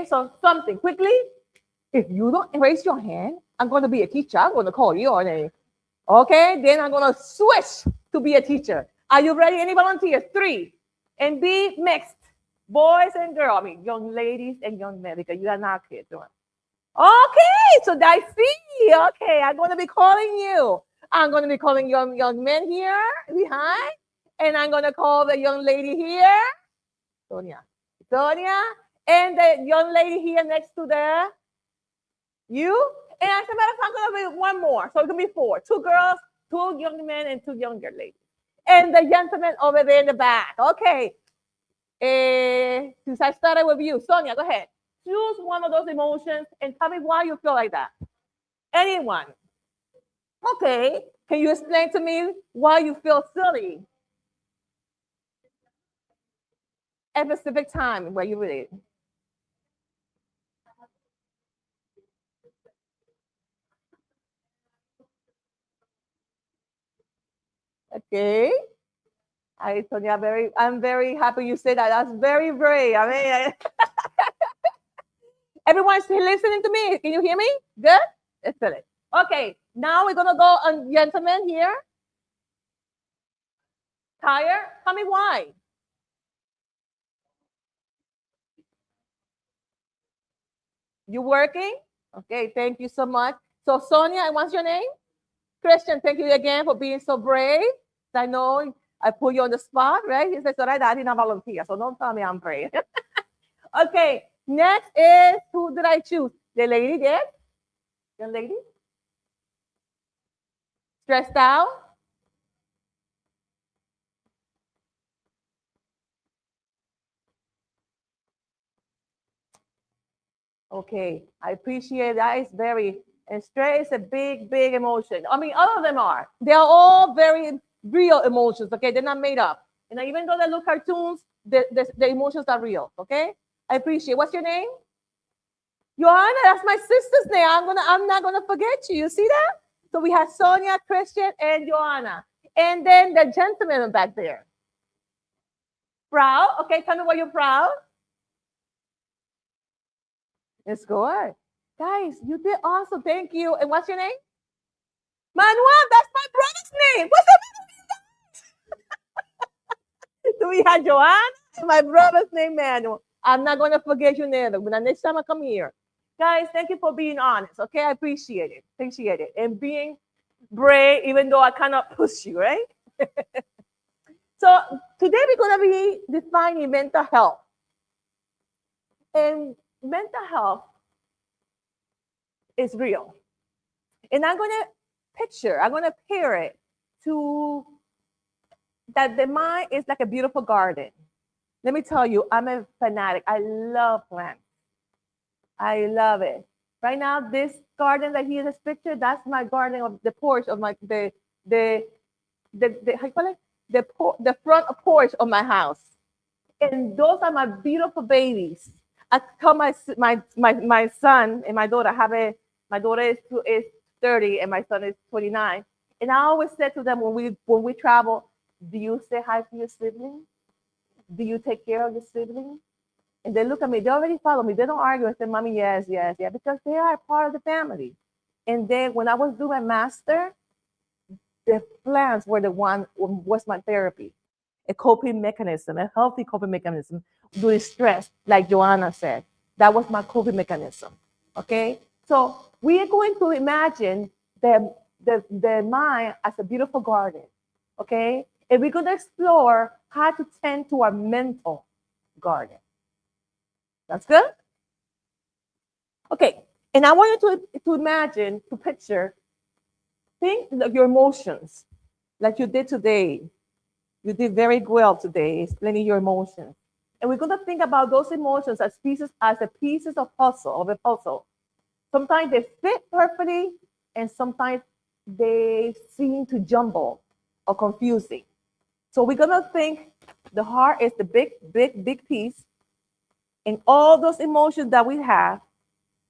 so something quickly. If you don't raise your hand, I'm going to be a teacher. I'm going to call your name. Okay, then I'm going to switch to be a teacher. Are you ready? Any volunteers? 3. And be mixed. Boys and girls. I mean, young ladies and young men, because you are not kids. Okay, so I see. Okay, I'm going to be calling you. I'm going to be calling young men here behind. And I'm going to call the young lady here. Sonia. Sonia. And the young lady here next to the you. And as a matter of fact, I'm going to be one more. So it's going to be 4. 2 girls, 2 young men, and 2 younger ladies. And the gentleman over there in the back. Okay. Since I started with you, Sonia, go ahead. Choose one of those emotions and tell me why you feel like that. Anyone. Okay. Can you explain to me why you feel silly? At a specific time where you really. Okay. Sonia, I'm very happy you said that. That's very brave. I mean, everyone's listening to me. Can you hear me? Good? Let's do it. Okay, now we're going to go on gentlemen here. Tired? Tell me why. You working? Okay, thank you so much. So, Sonia, and what's your name? Christian, thank you again for being so brave. I know I put you on the spot, right? He says, Zoraida, I did not volunteer, so don't tell me I'm brave. Okay, next is, who did I choose? The lady there? Young lady? Stressed out? Okay, I appreciate that. It's very, and stress is a big, big emotion. I mean, all of them are. They are all very real emotions, okay? They're not made up. And even though they look cartoons, the emotions are real, okay? I appreciate. What's your name? Joanna, that's my sister's name. I'm not gonna forget you. You see that? So we have Sonia, Christian, and Joanna. And then the gentleman back there. Proud? Okay, tell me why you're proud. It's good. Guys, you did awesome. Thank you. And what's your name? Manuel, that's my brother's name. What's the So we had Joanna and my brother's name, Manuel. I'm not going to forget you neither. When the next time I come here. Guys, thank you for being honest. Okay, I appreciate it. Appreciate it. And being brave, even though I cannot push you, right? So today we're going to be defining mental health. And mental health is real. And I'm going to pair it to that the mind is like a beautiful garden. Let me tell you, I'm a fanatic. I love plants. I love it. Right now, this garden that he has pictured, that's my garden of the porch of my how you call it? The front porch of my house. And those are my beautiful babies. I tell my son and my daughter my daughter is 30 and my son is 29. And I always said to them when we travel, do you say hi to your siblings? Do you take care of your siblings? And they look at me, they already follow me. They don't argue and say, Mommy, yes, yes, yeah, because they are part of the family. And then when I was doing my master, the plants were the one was my therapy, a coping mechanism, a healthy coping mechanism during stress, like Joanna said. That was my coping mechanism. Okay, so we are going to imagine the mind as a beautiful garden. Okay, and we're going to explore how to tend to our mental garden. That's good. Okay, and I want you to imagine, to picture, think of your emotions like you did today. You did very well today, explaining your emotions. And we're going to think about those emotions as the pieces of a puzzle. Sometimes they fit perfectly, and sometimes they seem to jumble or confusing. So we're going to think the heart is the big piece, and all those emotions that we have.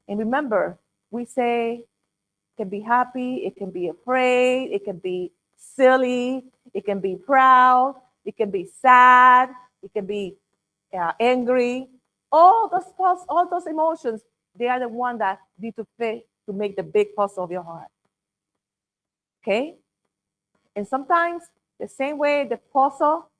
And remember, we say it can be happy, it can be afraid, it can be silly, it can be proud, it can be sad, it can be angry. all those emotions, they are the one that need to fit to make the big puzzle of your heart. Okay? And sometimes the same way the puzzle,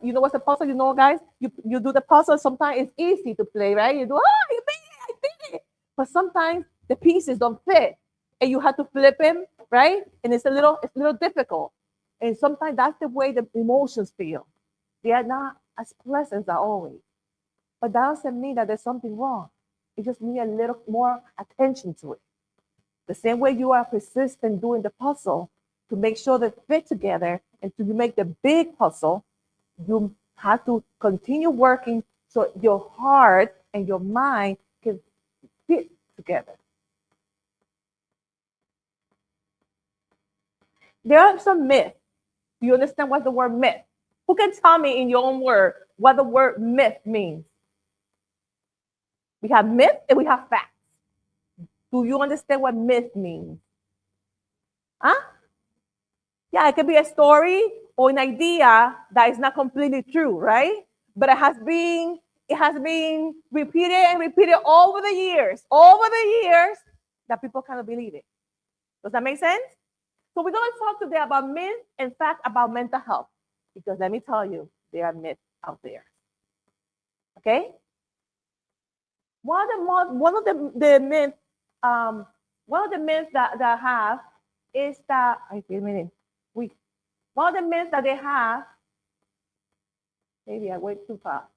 you know what's the puzzle? You know, guys, you do the puzzle. Sometimes it's easy to play, right? You do, oh, you did it, I did it. But sometimes the pieces don't fit, and you have to flip them, right? And it's a little difficult. And sometimes that's the way the emotions feel. They are not as pleasant as always. But that doesn't mean that there's something wrong. It just needs a little more attention to it. The same way you are persistent doing the puzzle to make sure they fit together and to make the big puzzle, you have to continue working so your heart and your mind can fit together. There are some myths. Do you understand what the word myth? Who can tell me in your own word what the word myth means? We have myth and we have facts. Do you understand what myth means? Huh? Yeah, it could be a story or an idea that is not completely true, right? But it has been repeated and repeated over the years that people cannot believe it. Does that make sense? So we're going to talk today about myth and fact about mental health, because let me tell you, there are myths out there. Okay? One of the myths one of the myths that I have is that one of the myths that they have, maybe I went too far.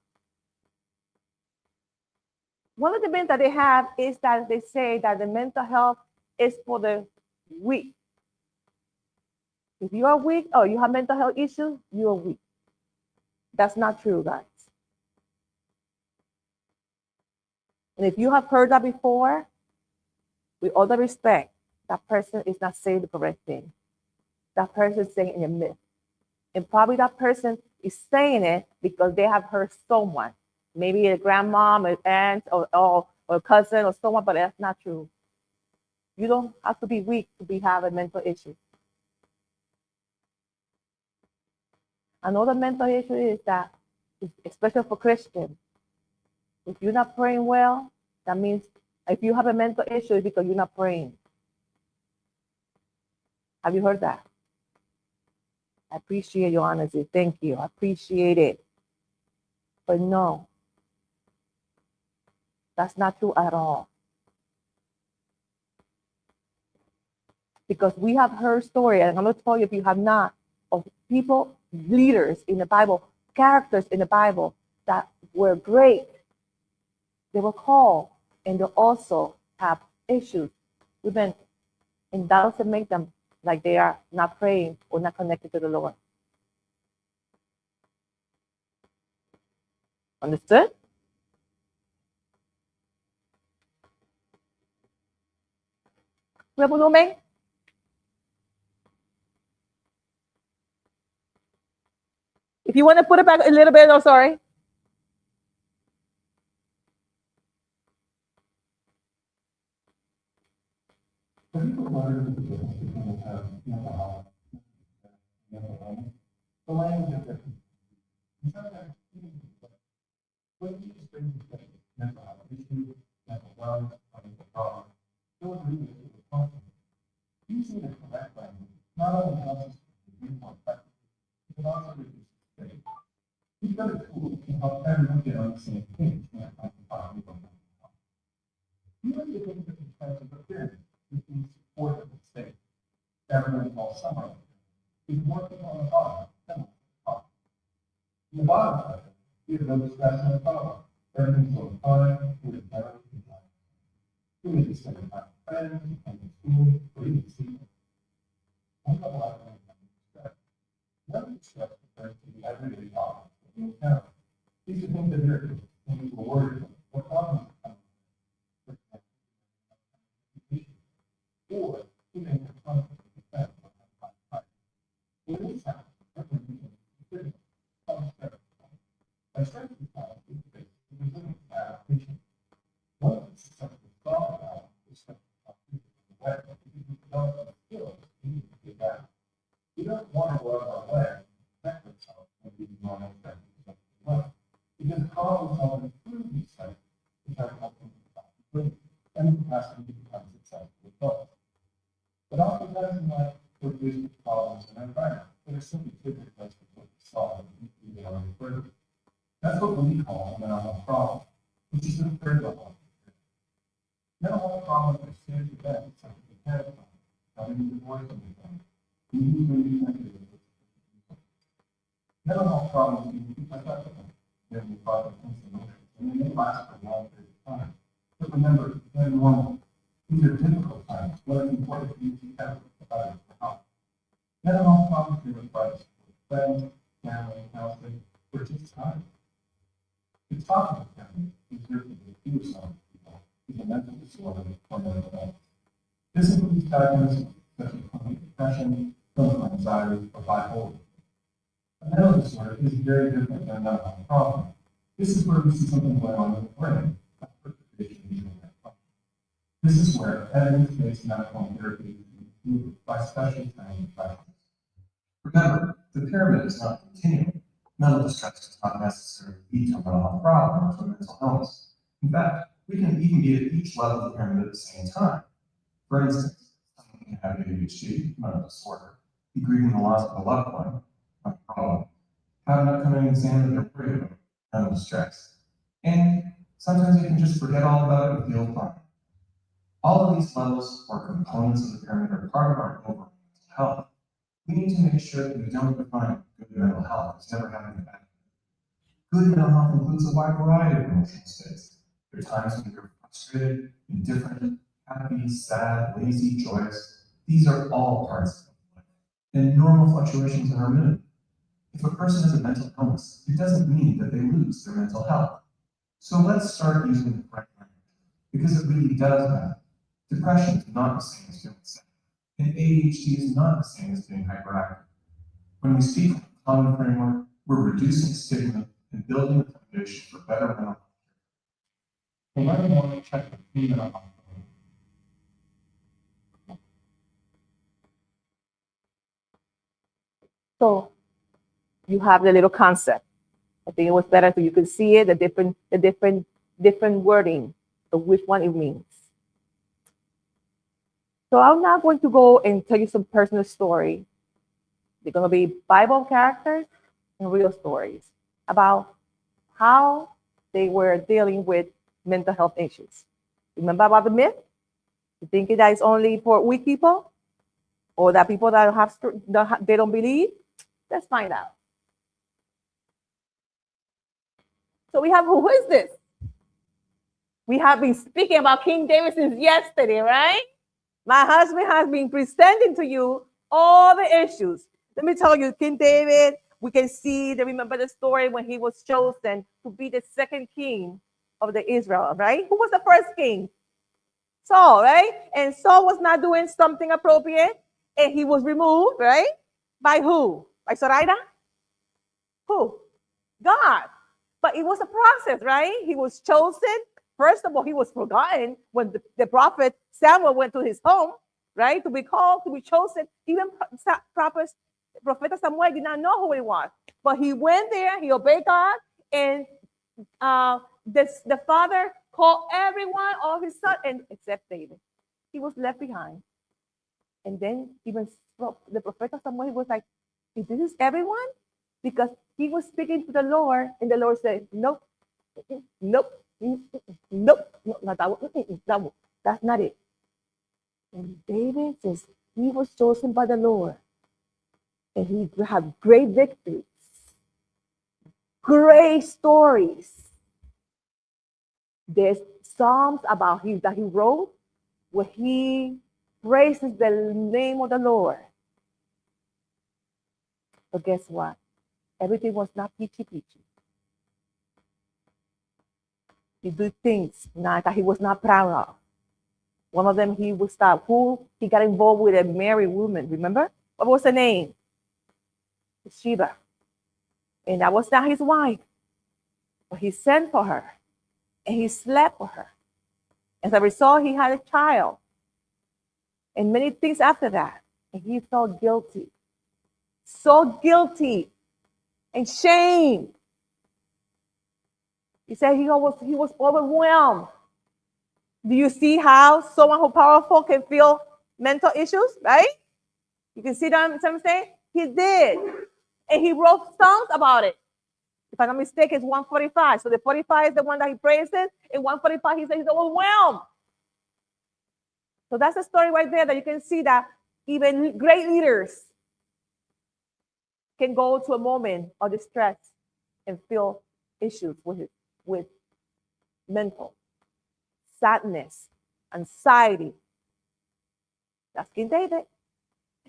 One of the myths that they have is that they say that the mental health is for the weak. If you are weak or you have mental health issues, you are weak. That's not true, guys. And if you have heard that before, with all the respect, that person is not saying the correct thing. That person is saying a myth. And probably that person is saying it because they have heard someone, maybe a grandmom, an aunt, or a cousin or someone, but that's not true. You don't have to be weak to have a mental issue. Another mental issue is that, especially for Christians, if you're not praying well, that means if you have a mental issue, it's because you're not praying. Have you heard that? I appreciate your honesty. Thank you. I appreciate it. But no, that's not true at all. Because we have heard story, and I'm going to tell you if you have not, of people, leaders in the Bible, characters in the Bible that were great. They were called, and they also have issues with them, and that doesn't make them like they are not praying or not connected to the Lord. Understood? Volumen? If you want to put it back a little bit, oh, sorry. The language of their when you just bring mental health issues, mental wellness, mental problems, those really is responsible. Using the correct language not only helps us to be more effective, but also reduces stigma. These other tools can help everyone get on the same page when it comes to talking about mental health. Even if it's different types of appearance, which means support of the state. Everyone involved somewhere is working on the bottom, than on the top. In the bottom section, you have no stress on the problem. Everything's going fine, we're never compliant. You may be spending time with friends, and in school, or even sleeping. I have a lot of stress. None of the stress refers to the everyday problems that we encounter. These are things that irritate, things we're worried about, or problems that come up. Or you may have conflict with defense or have high. In this house, everyone can consider some stress. By stress response is based on resilience adaptation. One of the successful solve that is stress response the way because we develop the skills needed to get better. We don't want to go out our way and protect ourselves when we normal stress well. Because problem solving through these capacity to become successful adults. But oftentimes in life, we're faced with problems in our environment that are simply too complex to solve in the already further. That's what we call a mental health problem, which is the third level. Mental health problems are serious events such as a parent problem, having a divorce in the family, needing to be connected with people. Mental health problems can be perceptible, they will cause intense emotions, and they may last for a long period of time. But remember, they're normal. These are difficult times, but it's important for you to seek out about it for help. Mental health problems can require support, friends, family, counseling, or just time. The topic of family is here to do some people with a mental disorder or mental illness. This includes diagnoses such as clinical depression, clinical anxiety, or bipolar. A mental disorder is very different than a mental health problem. This is where we see something going on in the brain. This is where evidence-based medical therapy is included by specially trained professionals. Remember, the pyramid is not continuum. Mental distress does not necessarily lead to a mental health problem or to a mental illness. In fact, we can even be at each level of the pyramid at the same time. For instance, someone can have ADHD, mental disorder, be grieving the loss of a loved one, not a problem, have an upcoming exam that they're worried about, mental distress. And sometimes they can just forget all about it and feel fine. All of these levels or components of the pyramid are part of our overall mental health. We need to make sure that we don't define good mental health as never having a bad. Good mental health includes a wide variety of emotional states. There are times when you're frustrated, indifferent, happy, sad, lazy, joyous. These are all parts of life and normal fluctuations in our mood. If a person has a mental illness, it doesn't mean that they lose their mental health. So let's start using the correct language, because it really does matter. Depression is not the same as feeling sad, and ADHD is not the same as being hyperactive. When we speak of a common framework, we're reducing stigma and building a foundation for better mental health care. To learn more, check the free mental health program. So you have the little concept. I think it was better so you could see it, the different wording of which one it means. So I'm now going to go and tell you some personal story. They're going to be Bible characters and real stories about how they were dealing with mental health issues. Remember about the myth? You think that it's only for weak people, or that people that they don't believe? Let's find out. So we have, who is this? We have been speaking about King David since yesterday, right? My husband has been presenting to you all the issues. Let me tell you, King David, we can see that, remember the story when he was chosen to be the second king of the Israel, right? Who was the first king? Saul, right? And Saul was not doing something appropriate, and he was removed, right? By who? By Zoraida? Who? God. But it was a process, right? He was chosen. First of all, he was forgotten when the prophet Samuel went to his home, right? To be called, to be chosen. Even prophet Samuel did not know who he was. But he went there, he obeyed God, and the father called everyone, all his sons, and except David. He was left behind. And then even the prophet Samuel was like, is this everyone? Because he was speaking to the Lord, and the Lord said, nope, nope, nope, no, not that one, that one. That's not it. And David says he was chosen by the Lord, and he had great victories, great stories. There's psalms about him that he wrote where he praises the name of the Lord. But guess what? Everything was not peachy-peachy. He did things that he was not proud of. One of them, he got involved with a married woman, remember? What was her name? Sheba. And that was not his wife. But he sent for her, and he slept with her. As a result, he had a child. And many things after that. And he felt guilty. So guilty. And shame. He said he was overwhelmed Do you see how someone who powerful can feel mental issues, right? You can see that, what I'm saying? He did. And he wrote songs about it. If I'm not mistaken, it's 145. So the 45 is the one that he praises. In 145, he says he's overwhelmed. So that's a story right there that you can see that even great leaders can go to a moment of distress and feel issues with mental sadness, anxiety. That's King David.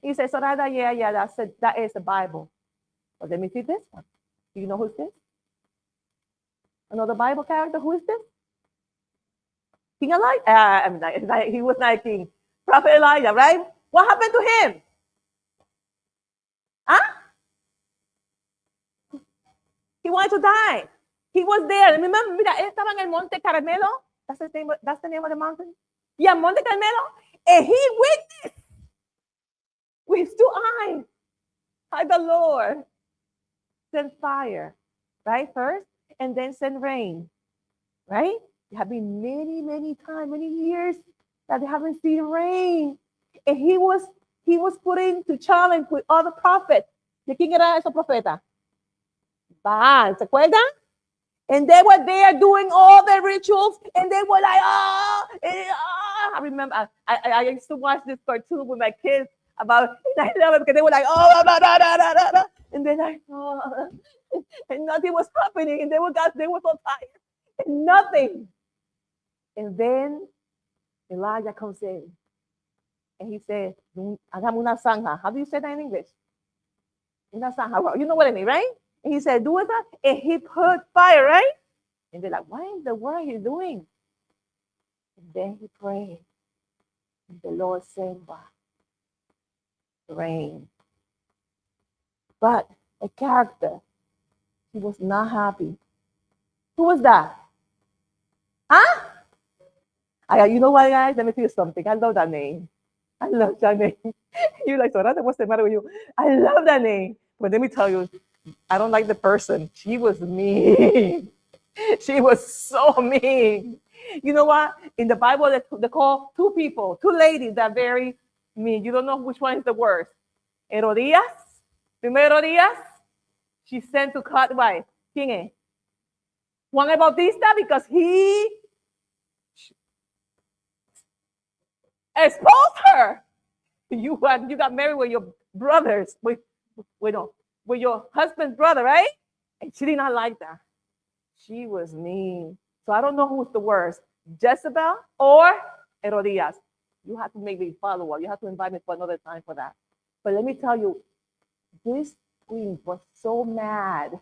He says, Zoraida, yeah, that is the Bible. But let me see this one. Do you know who's this? Another Bible character? Who is this? King Elijah. He was not a king. Prophet Elijah, right? What happened to him? Huh? He wanted to die. He was there. Remember, mira, él estaba en el Monte Carmelo. That's the name of the mountain. Yeah, Monte Carmelo. And he witnessed with his 2 eyes how the Lord sent fire, right? First, and then send rain, right? There have been many times, many years that they haven't seen rain. And he was put into challenge with other prophets. ¿De quién era ese profeta? Baal, ¿se acuerdan? And they were there doing all the rituals, and they were like, I remember, I used to watch this cartoon with my kids about 9/11 because they were like, and then and nothing was happening, and they were so tired, and nothing. And then Elijah comes in, and he said, hagamos una zanja. How do you say that in English? Una zanja. You know what I mean, right? And he said, do it, and he put fire, right? And they're like, what in the world are you doing? And then he prayed, and the Lord sent back rain. But a character, he was not happy. Who was that? Huh? You know what, guys? Let me tell you something. I love that name. I love that name. You're like, Zoraida, what's the matter with you? I love that name. But let me tell you, I don't like the person. She was mean. She was so mean. You know what? In the Bible, they call 2 people, 2 ladies that are very mean. You don't know which one is the worst. Herodias, primero Herodias, she sent to cut by ¿Quién es? Juan el Bautista, because he exposed her. You got married with your brothers, with your husband's brother, right? And she did not like that. She was mean. So I don't know who's the worst, Jezebel or Herodias. You have to make me follow up. You have to invite me for another time for that. But let me tell you, this queen was so mad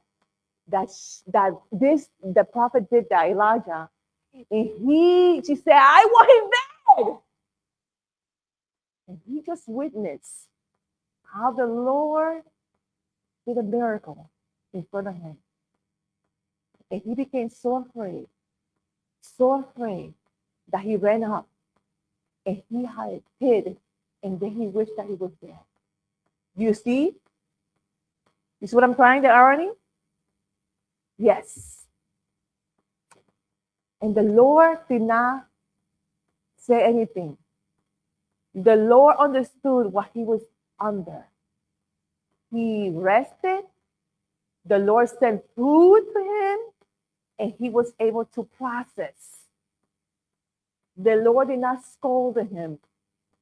that the prophet did that, Elijah. And she said, I want him dead. And he just witnessed how the Lord did a miracle in front of him. And he became so afraid that he ran up and he hid, and then he wished that he was dead. You see? You see what I'm trying, the irony? Yes. And the Lord did not say anything. The Lord understood what he was under. He rested. The Lord sent food to him, and he was able to process. The Lord did not scold him.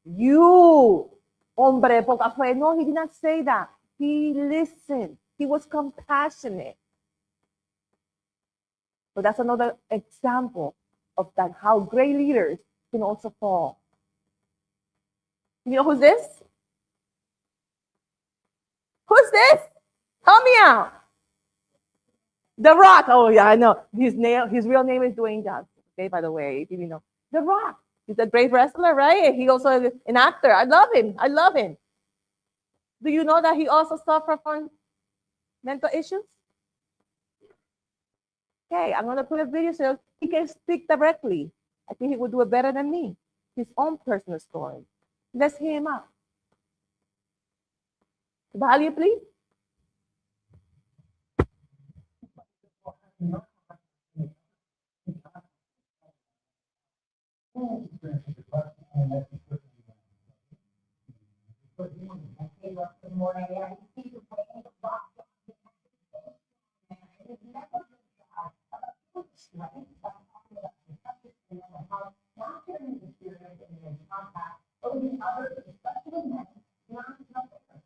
You, hombre, poca fe. No, he did not say that. He listened. He was compassionate. But that's another example of that, how great leaders can also fall. You know who's this? Who's this? Help me out. The Rock. Oh, yeah, I know. His real name is Dwayne Johnson. Okay, by the way, if you know. The Rock. He's a great wrestler, right? And he also is an actor. I love him. Do you know that he also suffered from mental issues? Okay, I'm going to put a video so he can speak directly. I think he would do it better than me. His own personal story. Let's hear him out. Value, please. contact, or with others, especially men, not there.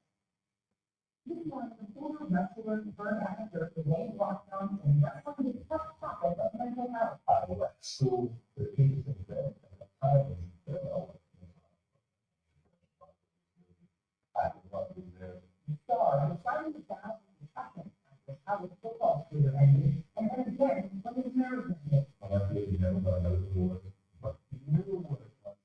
This one, the former wrestler turned actor for Wayne Rockdown and wrestling the tough topic of mental health. I went to school for interesting things, and the time was I was there. The star decided to balance the second how his football career ended, and then again when his marriage ended. Well, I really never got another divorce, but he knew what it was.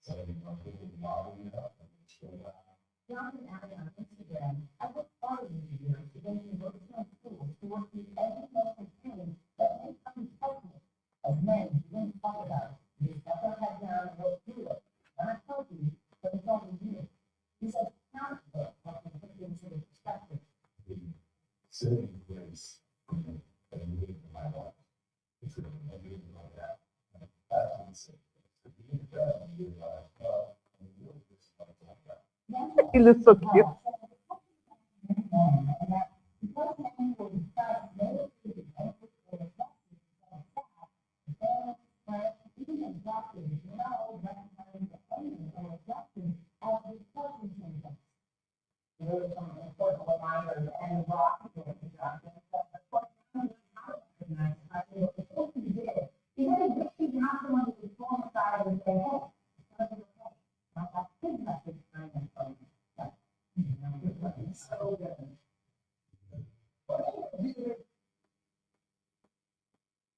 So he wanted to model it up and show that. Jonathan added on Instagram, I worked hard in the years to gain emotional tools to work through every emotional pain that may come personal. As men, we didn't talk about it. We stuck our head down and worked through it. And I told you, but it's only you. He said, counterfeit, but to put things into perspective. Sitting in place and living in my life. It's going to be living like that. And that's what he said. To be in bed and realize, oh, I'm really just like that. He looks so cute.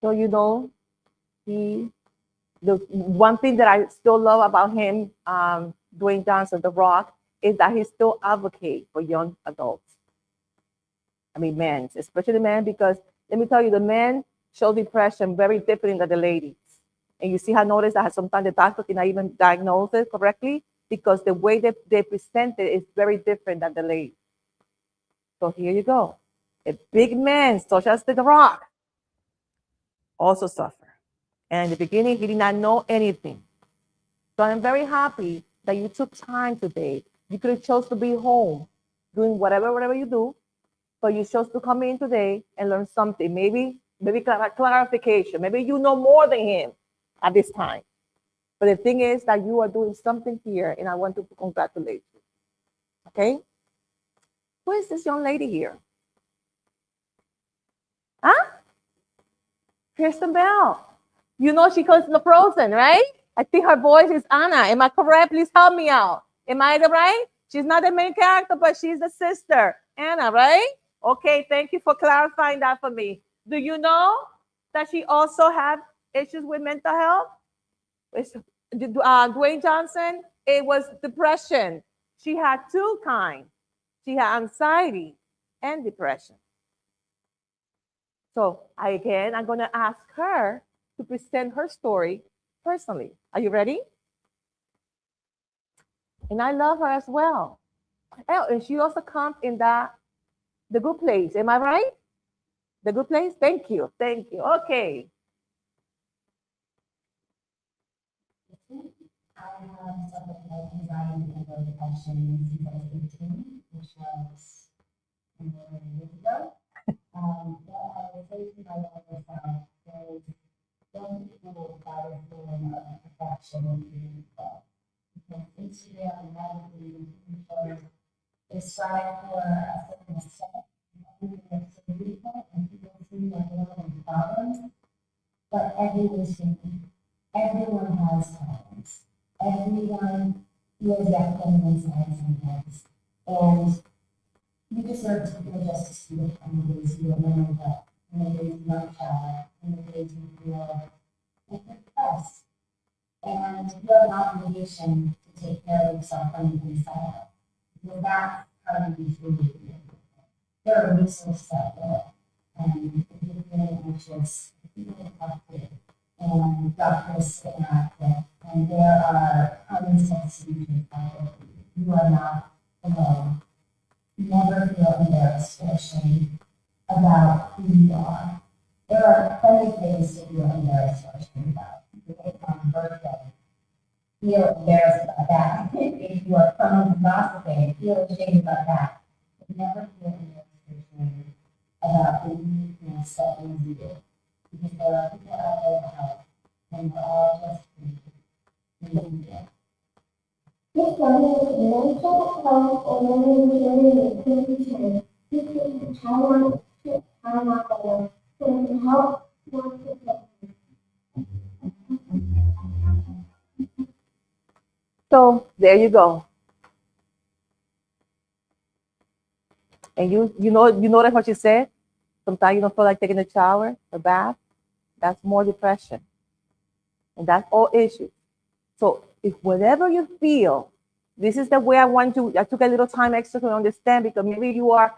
So you know, the one thing that I still love about him, Dwayne Johnson, The Rock, is that he still advocates for young adults. I mean, men, especially men, because let me tell you, the men show depression very different than the ladies. And you see how notice that sometimes the doctor cannot even diagnose it correctly because the way that they present it is very different than the ladies. So here you go. A big man, such as The Rock, also suffer. And in the beginning, he did not know anything. So I'm very happy that you took time today. You could have chose to be home, doing whatever you do, but you chose to come in today and learn something. Maybe clarification. Maybe you know more than him at this time. But the thing is that you are doing something here, and I want to congratulate you. Okay? Who is this young lady here? Huh? Kristen Bell. You know she goes to the Frozen, right? I think her voice is Anna. Am I correct? Please help me out. Am I right? She's not the main character, but she's the sister, Anna, right? Okay, thank you for clarifying that for me. Do you know that she also had issues with mental health? Dwayne Johnson, it was depression. She had two kinds. She had anxiety and depression. So I'm going to ask her to present her story personally. Are you ready? And I love her as well. Oh, and she also comes in The Good Place. Am I right? The Good Place? Thank you. Thank you. Okay. I have suffered with anxiety and depression since I was 18, which was 20 years ago. What I would say to my younger self is don't feel that is feeling of perfection and being well. Because Instagram and magazines and pictures, they strive for a certain aesthetic, everything that's so beautiful, and people see like they're having problems, but everyone's human. Everyone has problems. Everyone feels that pain inside sometimes. And you deserve to feel justice to it on the days you are mental health, on the days you don't shower, on the days you feel like depressed. And you have an obligation to take care of yourself from the inside out. Because that's how you truly feel. There are resources out there. And if you're feeling anxious, if you're feeling affected, and doctors to interact with, and there are common sense solutions out there for you. You are not alone. Never feel embarrassed or ashamed about who you are. There are plenty of things to feel embarrassed or ashamed about. You can on your birthday, feel embarrassed about that. If you are someone's gossiping, feel ashamed about that. But never feel embarrassed or ashamed about the uniqueness that is you. Because there are people out there to help, and we're all just individuals. This level of mental health or learning journey condition teaches the child to time out or to help one to get. So there you go. And you notice what you said? Sometimes you don't feel like taking a shower, a bath. That's more depression. And that's all issues. So if whatever you feel, this is the way I took a little time extra to understand, because maybe you are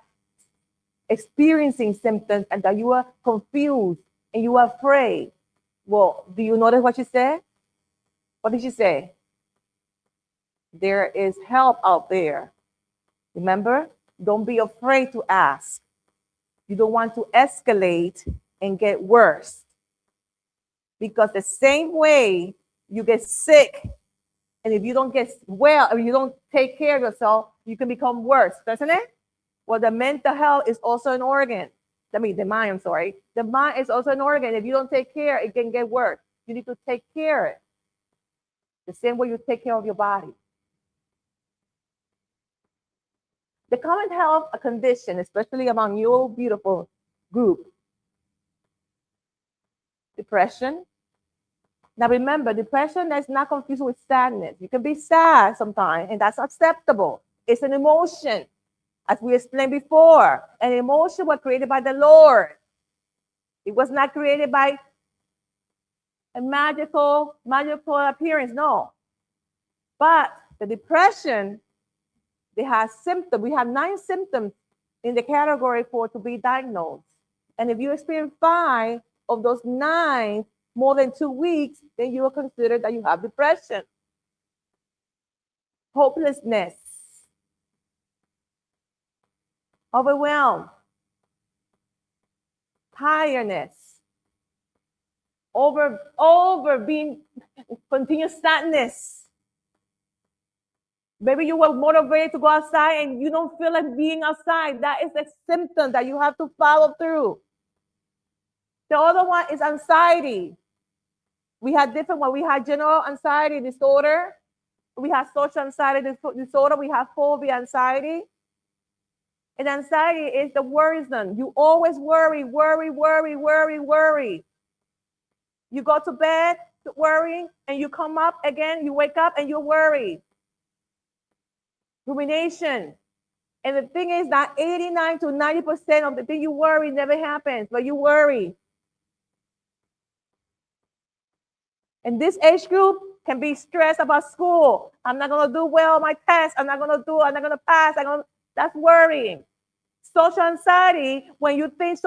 experiencing symptoms and that you are confused and you are afraid. Well, do you notice what she said? What did she say? There is help out there. Remember, don't be afraid to ask. You don't want to escalate and get worse. Because the same way you get sick, and if you don't get well, or you don't take care of yourself, you can become worse, doesn't it? Well, the mental health is also an organ. The mind, I'm sorry. The mind is also an organ. If you don't take care, it can get worse. You need to take care of it. The same way you take care of your body. The common health condition, especially among your beautiful group, depression. Now remember, depression is not confused with sadness. You can be sad sometimes, and that's acceptable. It's an emotion, as we explained before. An emotion was created by the Lord. It was not created by a magical appearance, no. But the depression, they have symptoms. We have 9 symptoms in the category for to be diagnosed. And if you experience 5 of those 9 more than 2 weeks, then you will consider that you have depression. Hopelessness, overwhelmed, tiredness, over being continuous sadness. Maybe you were motivated to go outside and you don't feel like being outside. That is a symptom that you have to follow through. The other one is anxiety. We had different ones. We had general anxiety disorder. We have social anxiety disorder. We have phobia anxiety. And anxiety is the worrisome. You always worry. You go to bed worrying, and you come up again, you wake up and you're worried. Rumination. And the thing is that 89 to 90% of the thing you worry never happens, but you worry. And this age group can be stressed about school. I'm not going to do well on my test. I'm not going to pass. That's worrying. Social anxiety, when you think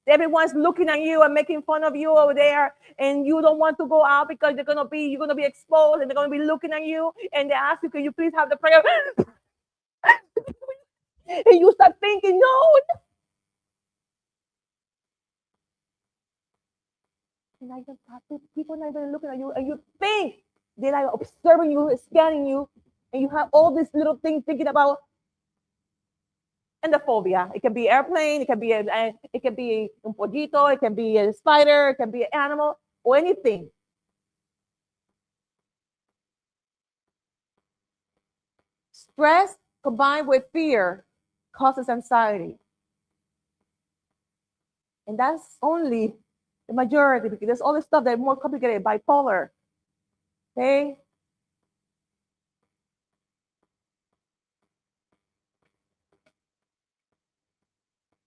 everyone's looking at you and making fun of you over there, and you don't want to go out because you're going to be exposed, and they're going to be looking at you, and they ask you, can you please have the prayer? And you start thinking, no. People are not even looking at you, and you think they're like observing you, scanning you, and you have all these little things thinking about. And the phobia, it can be airplane, it can be un pollito, it can be a spider, it can be an animal, or anything. Stress combined with fear causes anxiety. And that's only the majority, because there's all this stuff that's more complicated, bipolar. Okay?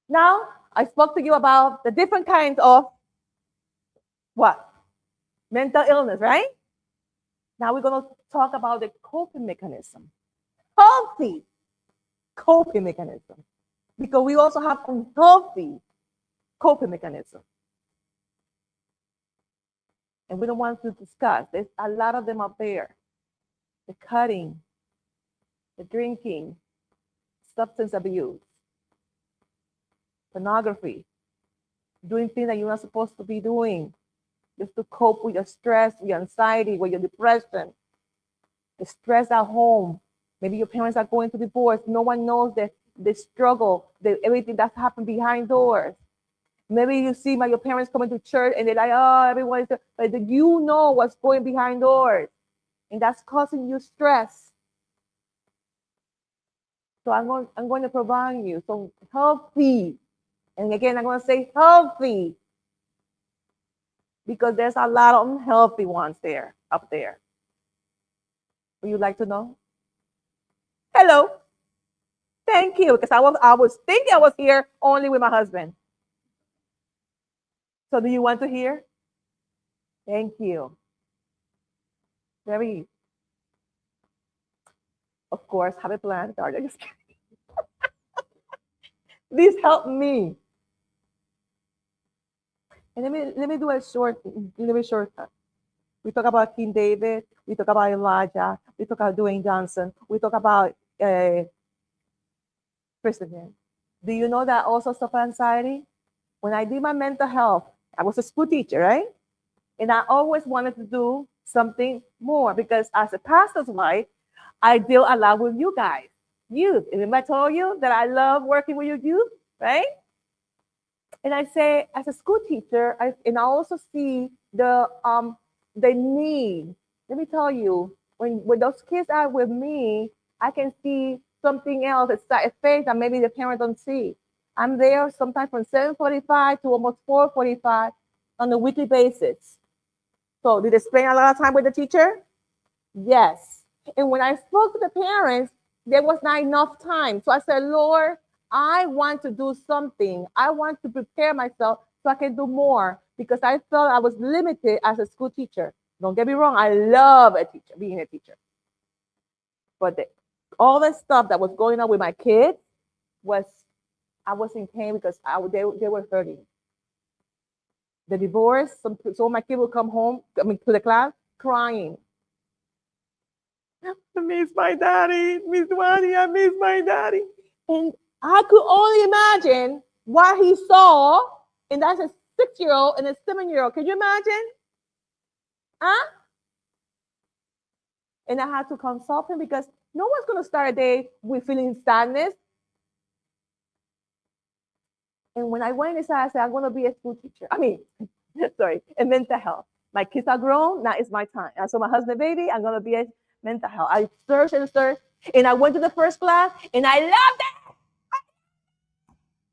Now, I spoke to you about the different kinds of what? Mental illness, right? Now we're going to talk about the coping mechanism. Healthy coping mechanism. Because we also have unhealthy coping mechanism. And we don't want to discuss. There's a lot of them out there. The cutting, the drinking, substance abuse, pornography, doing things that you're not supposed to be doing just to cope with your stress, your anxiety, with your depression, the stress at home. Maybe your parents are going through divorce. No one knows the struggle, everything that's happened behind doors. Maybe you see your parents coming to church and they're like, oh, everyone is there. But you know what's going behind doors. And that's causing you stress. So I'm going to provide you some healthy. And again, I'm going to say healthy. Because there's a lot of unhealthy ones there, up there. Would you like to know? Hello. Thank you. Because I was thinking I was here only with my husband. So do you want to hear? Thank you. Very, of course, have a plan. Just kidding. These help me. And let me do a shortcut. We talk about King David. We talk about Elijah. We talk about Dwayne Johnson. We talk about President. Do you know that I also suffer anxiety? When I did my mental health, I was a school teacher, right? And I always wanted to do something more because as a pastor's wife, I deal a lot with you guys, youth. Remember I told you that I love working with your youth, right? And I say, as a school teacher, I also see the need. Let me tell you, when those kids are with me, I can see something else, a face that maybe the parents don't see. I'm there sometimes from 7:45 to almost 4:45 on a weekly basis. So did they spend a lot of time with the teacher? Yes. And when I spoke to the parents, there was not enough time. So I said, Lord, I want to do something. I want to prepare myself so I can do more because I felt I was limited as a school teacher. Don't get me wrong. I love being a teacher. But all the stuff that was going on with my kids I was in pain because they were hurting. The divorce, so my kid would come home, to the class, crying. I miss my daddy, Miss Duany, I miss my daddy. And I could only imagine what he saw, and that's a 6-year-old and a 7-year-old. Can you imagine? Huh? And I had to consult him because no one's going to start a day with feeling sadness. And when I went inside, I said, I'm going to be a school teacher. In mental health. My kids are grown. Now it's my time. And so my husband, baby, I'm going to be a mental health. I searched and searched. And I went to the first class, and I loved it.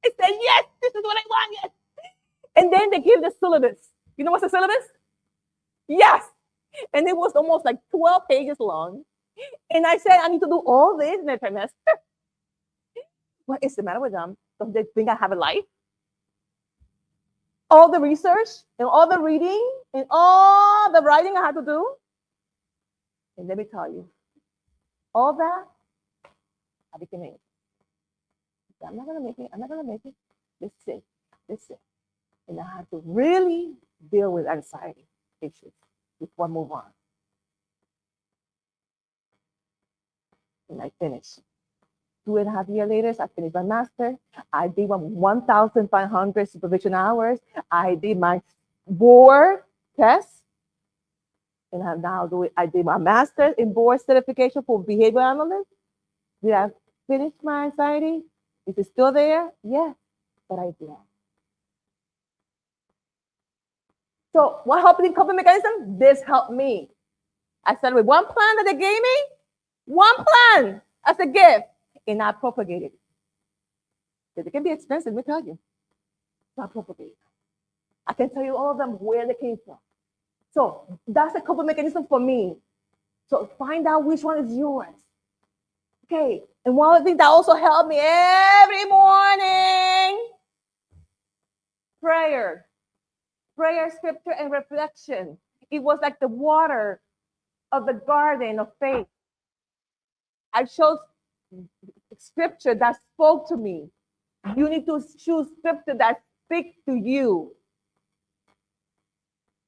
I said, yes, this is what I want. Yes. And then they give the syllabus. You know what's the syllabus? Yes. And it was almost like 12 pages long. And I said, I need to do all this in a trimester. What is the matter with them? Don't they think I have a life? All the research and all the reading and all the writing I had to do. And let me tell you, all that, I became angry. I'm not going to make it. I'm not going to make it. This is it. And I had to really deal with anxiety issues before I move on. And I finished. 2.5 years later, I finished my master. I did 1,500 supervision hours. I did my board test. And I did my master's in board certification for behavior analyst. Did I finish my anxiety? Is it still there? Yes, but I did. So what helped the coping mechanism? This helped me. I started with one plan that they gave me, one plan as a gift, and I propagated it. It can be expensive, let me tell you. So I propagated. I can tell you all of them where they came from. So that's a coping mechanism for me. So find out which one is yours. Okay, and one of the things that also helped me every morning, prayer, scripture, and reflection. It was like the water of the garden of faith. I chose scripture that spoke to me. You need to choose scripture that speaks to you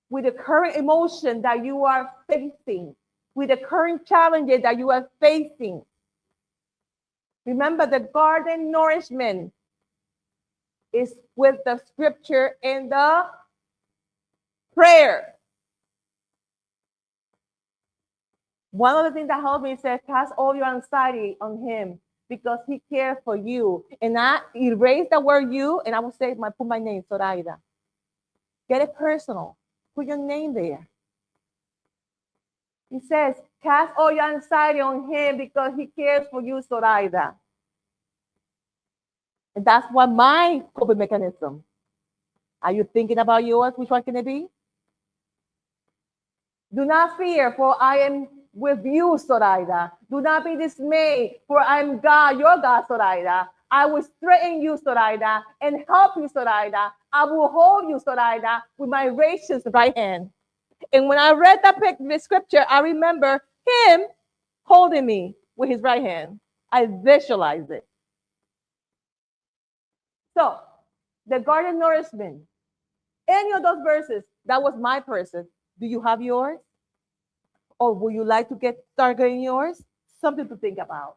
with the current emotion that you are facing, with the current challenges that you are facing. Remember, the garden nourishment is with the scripture and the prayer. One of the things that helped me says, cast all your anxiety on him because he cares for you. And I erase the word you, and I will say, put my name, Zoraida. Get it personal. Put your name there. He says, cast all your anxiety on him because he cares for you, Zoraida. And that's what my coping mechanism. Are you thinking about yours? Which one can it be? Do not fear, for I am with you, Zoraida. Do not be dismayed, for I am God, your God, Zoraida. I will strengthen you, Zoraida, and help you, Zoraida. I will hold you, Zoraida, with my gracious right hand. And when I read the scripture, I remember him holding me with his right hand. I visualized it. So, the garden nourishment, any of those verses, that was my person. Do you have yours? Or would you like to start getting yours? Something to think about.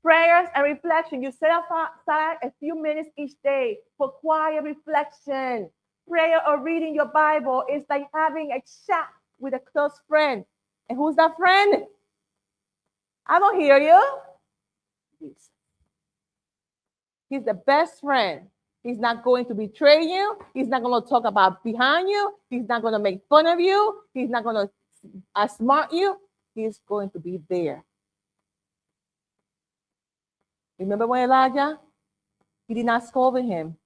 Prayers and reflection. You set aside a few minutes each day for quiet reflection. Prayer or reading your Bible is like having a chat with a close friend. And who's that friend? I don't hear you. He's the best friend. He's not going to betray you. He's not going to talk about behind you. He's not going to make fun of you. He's not going to outsmart you. He's going to be there. Remember when Elijah? He did not scold with him.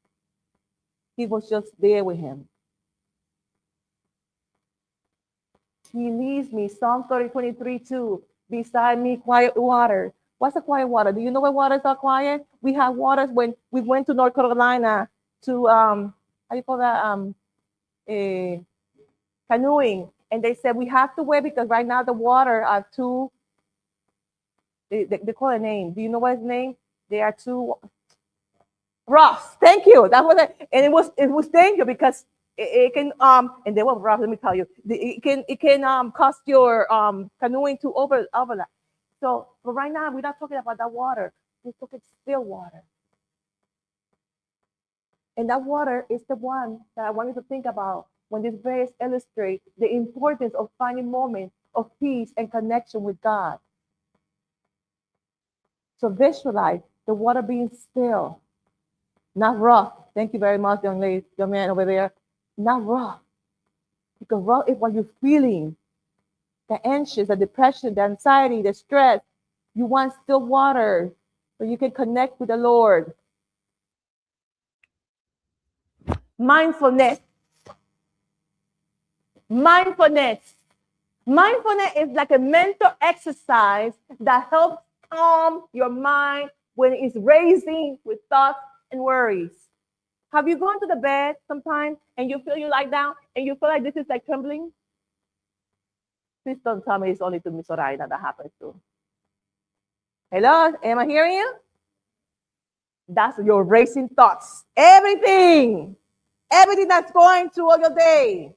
He was just there with him. He leads me, Psalm 30:23, beside me, quiet water. What's a quiet water? Do you know where waters are quiet? We have waters when we went to North Carolina to how do you call that? Canoeing, and they said we have to wait because right now the water are too. They call a name. Do you know what his name? They are too rough. Thank you. That was it, and it was dangerous because it can and they were rough. Let me tell you, it can cause your canoeing to overlap. So, but right now we're not talking about that water. We're talking still water. And that water is the one that I want you to think about when this verse illustrates the importance of finding moments of peace and connection with God. So visualize the water being still, not rough. Thank you very much, young man over there. Not rough. Because rough is what you're feeling. The anxious, the depression, the anxiety, the stress. You want still water so you can connect with the Lord. Mindfulness. Mindfulness. Mindfulness is like a mental exercise that helps calm your mind when it's racing with thoughts and worries. Have you gone to the bed sometime and you feel you lie down and you feel like this is like trembling? Please don't tell me it's only to Miss Zoraida that happens to. Hello, am I hearing you? That's your racing thoughts. Everything that's going through all your day.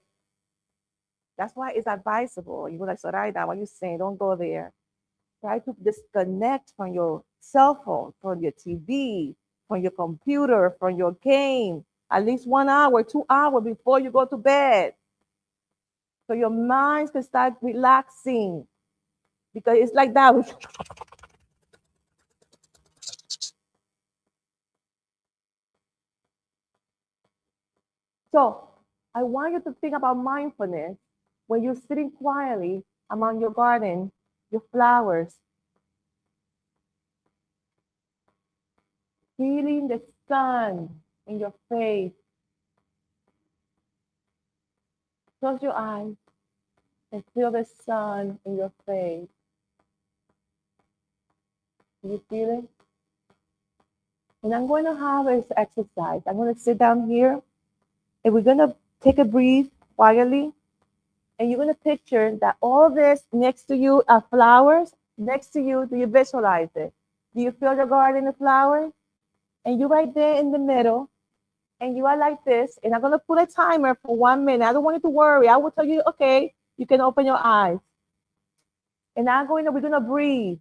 That's why it's advisable. You go like, Zoraida, what are you saying? Don't go there. Try to disconnect from your cell phone, from your TV, from your computer, from your game, at least 1 hour, 2 hours before you go to bed. So your mind can start relaxing. Because it's like that. So I want you to think about mindfulness when you're sitting quietly among your garden, your flowers, feeling the sun in your face. Close your eyes and feel the sun in your face. Do you feel it? And I'm going to have this exercise. I'm going to sit down here and we're going to take a breath quietly. And you're going to picture that all this next to you are flowers. Next to you, do you visualize it? Do you feel the garden of flowers? And you're right there in the middle. And you are like this. And I'm going to put a timer for 1 minute. I don't want you to worry. I will tell you, okay, you can open your eyes. And we're going to breathe.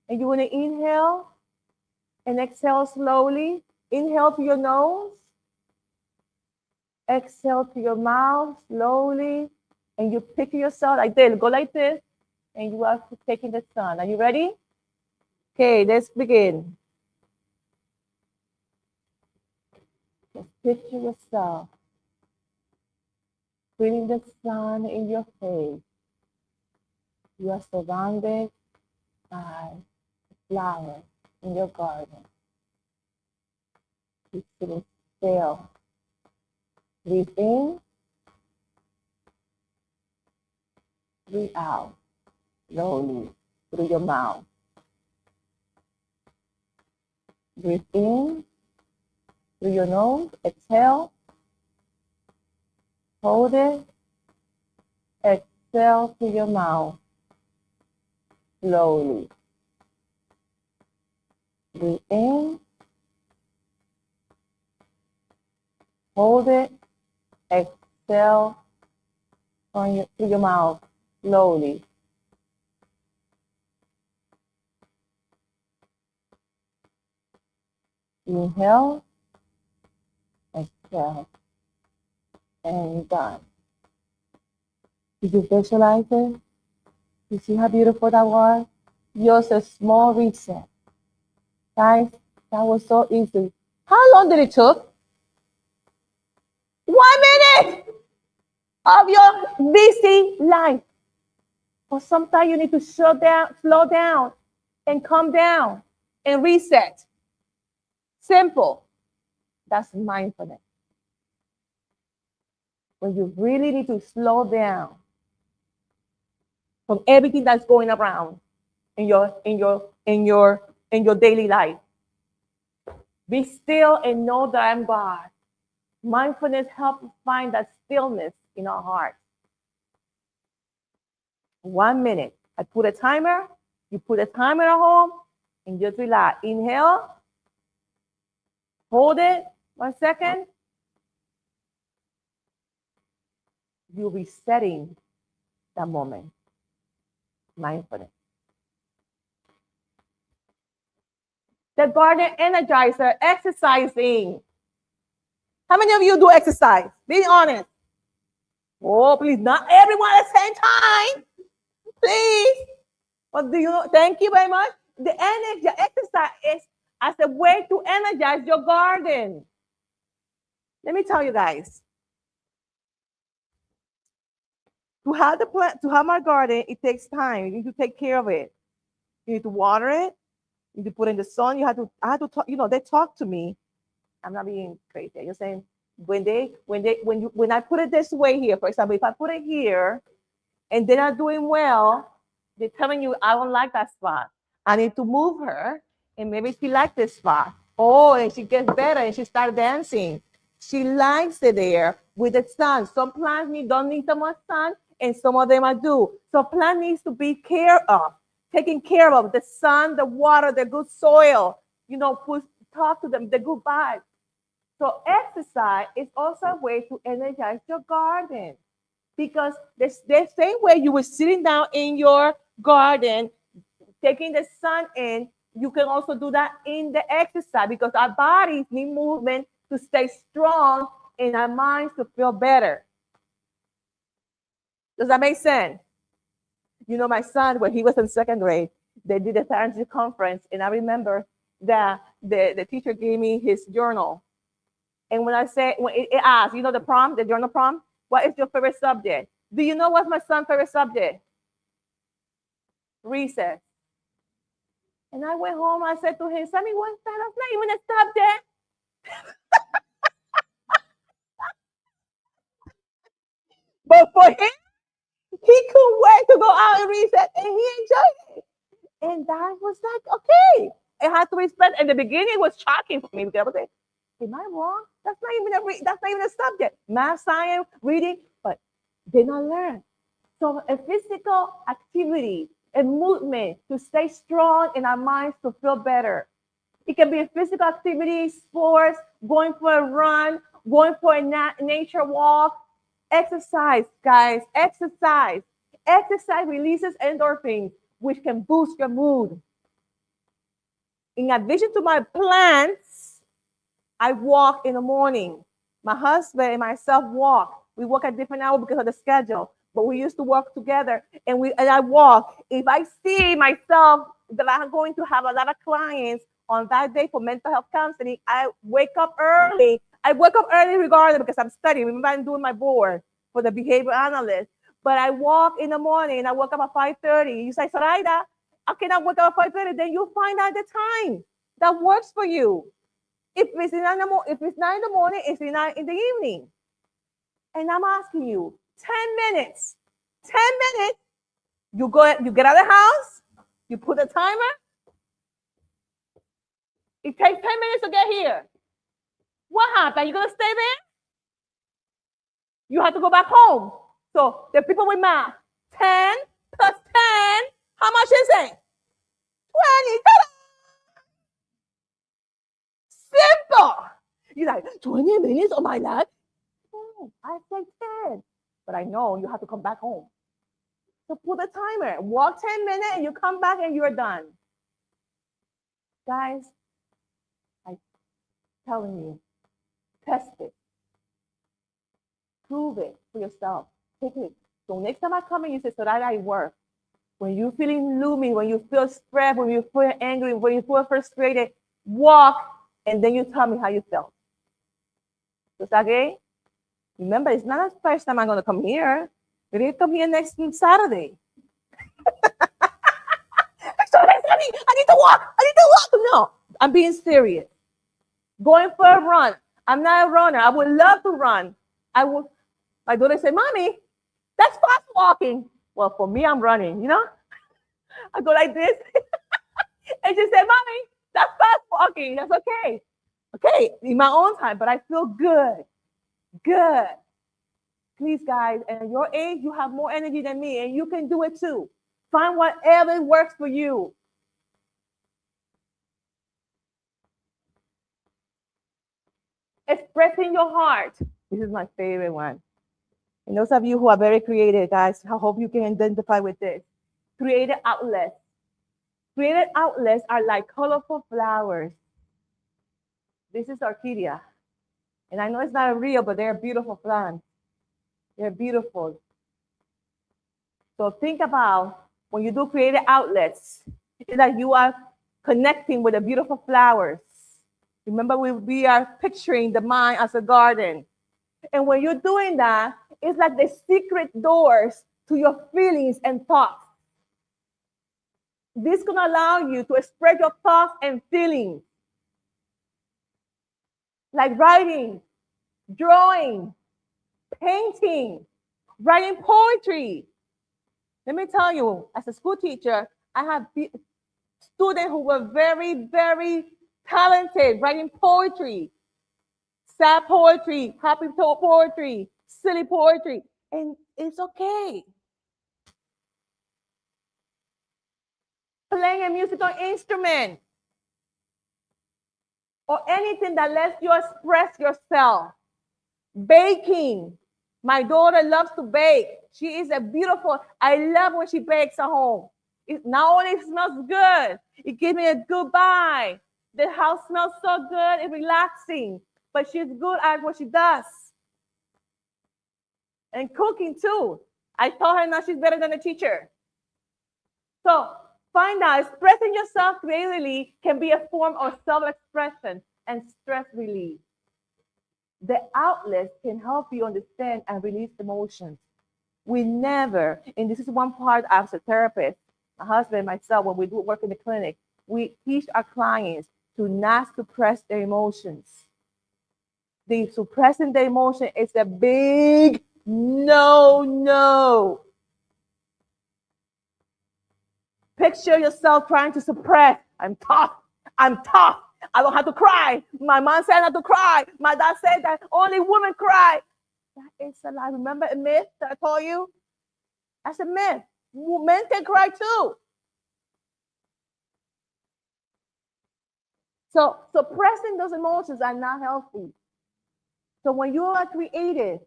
And you're going to inhale and exhale slowly. Inhale to your nose. Exhale to your mouth slowly. And you picture yourself like this. Go like this. And you are taking the sun. Are you ready? Okay, let's begin. Just picture yourself feeling the sun in your face. You are surrounded by flowers in your garden. You feel still. Breathe in, breathe out, slowly through your mouth. Breathe in through your nose, exhale. Hold it, exhale through your mouth, slowly. Breathe in, hold it, exhale through your mouth, slowly. Inhale, exhale, and done. Did you visualize it? You see how beautiful that was? Just a small reset. Guys, that was so easy. How long did it took? 1 minute of your busy life. But sometimes you need to slow down, and calm down and reset. Simple. That's mindfulness. When you really need to slow down from everything that's going around in your daily life. Be still and know that I'm God. Mindfulness helps us find that stillness in our heart. 1 minute. I put a timer. You put a timer at home and just relax. Inhale. Hold it 1 second. You're resetting that moment. Mindfulness. The garden energizer, exercising. How many of you do exercise? Be honest. Oh, please, not everyone at the same time. Please. What do you know? Thank you very much. The energy exercise is as a way to energize your garden. Let me tell you guys. To have the plant, to have my garden, it takes time. You need to take care of it. You need to water it. You need to put it in the sun. I have to talk, they talk to me. I'm not being crazy. You're saying when I put it this way here, for example, if I put it here and they're not doing well, they're telling you I don't like that spot. I need to move her, and maybe she likes this spot. Oh, and she gets better and she starts dancing. She likes it there with the sun. Some plants don't need so much sun, and some of them I do. So plant needs to be taken care of. The sun, the water, the good soil. Talk to them, the good vibes. So exercise is also a way to energize your garden, because the same way you were sitting down in your garden, taking the sun in, you can also do that in the exercise, because our bodies need movement to stay strong and our minds to feel better. Does that make sense? My son, when he was in second grade, they did a parents' conference, and I remember that the teacher gave me his journal. And when it asked, the journal prompt, what is your favorite subject? Do you know what's my son's favorite subject? Recess. And I went home, I said to him, Sammy, what's that? That's not even a subject. But for him, he couldn't wait to go out and recess, and he enjoyed it. And that was like, okay. I had to respect. In the beginning, it was shocking for me, because I was like, am I wrong? That's not even a subject. Math, science, reading, but did not learn. So a physical activity, a movement to stay strong in our minds to feel better. It can be a physical activity, sports, going for a run, going for a nature walk. Exercise, guys, exercise. Exercise releases endorphins, which can boost your mood. In addition to my plants, I walk in the morning. My husband and myself walk. We walk at different hours because of the schedule. but we used to work together, and I walk. If I see myself that I'm going to have a lot of clients on that day for mental health counseling, I wake up early. I wake up early regardless because I'm studying. Remember, I'm doing my board for the behavior analyst. But I walk in the morning and I wake up at 5:30. You say, Zoraida, I cannot wake up at 5:30. Then you find out the time that works for you. If it's 9 in the morning, it's 9 in the evening. And I'm asking you, 10 minutes. 10 minutes. You get out of the house, you put a timer. It takes 10 minutes to get here. What happened? You gonna stay there? You have to go back home. So the people with math, 10 plus 10, how much is it? 20. Simple. You're like, 20 minutes of my life? Oh, I say 10. But I know you have to come back home. So put a timer. Walk 10 minutes and you come back and you're done. Guys, I'm telling you, test it. Prove it for yourself. Take it. So next time I come and you say, so that I work. When you're feeling gloomy, when you feel stressed, when you feel angry, when you feel frustrated, walk and then you tell me how you felt. Is that okay? Remember, it's not the first time I'm going to come here. We're going to come here next Saturday. So I need to walk. I need to walk. No, I'm being serious. Going for a run. I'm not a runner. I would love to run. My daughter said, Mommy, that's fast walking. Well, for me, I'm running, you know? I go like this. And she said, Mommy, that's fast walking. That's okay. Okay, in my own time, but I feel good. Good. Please, guys, and at your age, you have more energy than me, and you can do it too. Find whatever works for you. Expressing your heart. This is my favorite one. And those of you who are very creative, guys, I hope you can identify with this. Creative outlets. Creative outlets are like colorful flowers. This is orchidea. And I know it's not real, but they're beautiful plants. They're beautiful. So think about when you do creative outlets, it's that you are connecting with the beautiful flowers. Remember, we are picturing the mind as a garden. And when you're doing that, it's like the secret doors to your feelings and thoughts. This can allow you to express your thoughts and feelings. Like writing, drawing, painting, writing poetry. Let me tell you, as a school teacher, I have students who were very, very talented writing poetry, sad poetry, happy poetry, silly poetry, and it's okay. Playing a musical instrument or anything that lets you express yourself. Baking. My daughter loves to bake. She is a beautiful, I love when she bakes at home. It not only smells good, it gives me a good vibe. The house smells so good and relaxing, but she's good at what she does. And cooking too. I told her now she's better than a teacher. So find out expressing yourself creatively can be a form of self-expression and stress relief. The outlets can help you understand and release emotions. We never, and this is one part as a therapist, my husband, myself, when we do work in the clinic, we teach our clients to not suppress their emotions. The suppressing the emotion is a big no. Picture yourself trying to suppress. I'm tough. I don't have to cry. My mom said not to cry. My dad said that only women cry. That is a lie. Remember a myth that I told you? That's a myth. Men can cry too. So suppressing those emotions are not healthy. So when you are creative,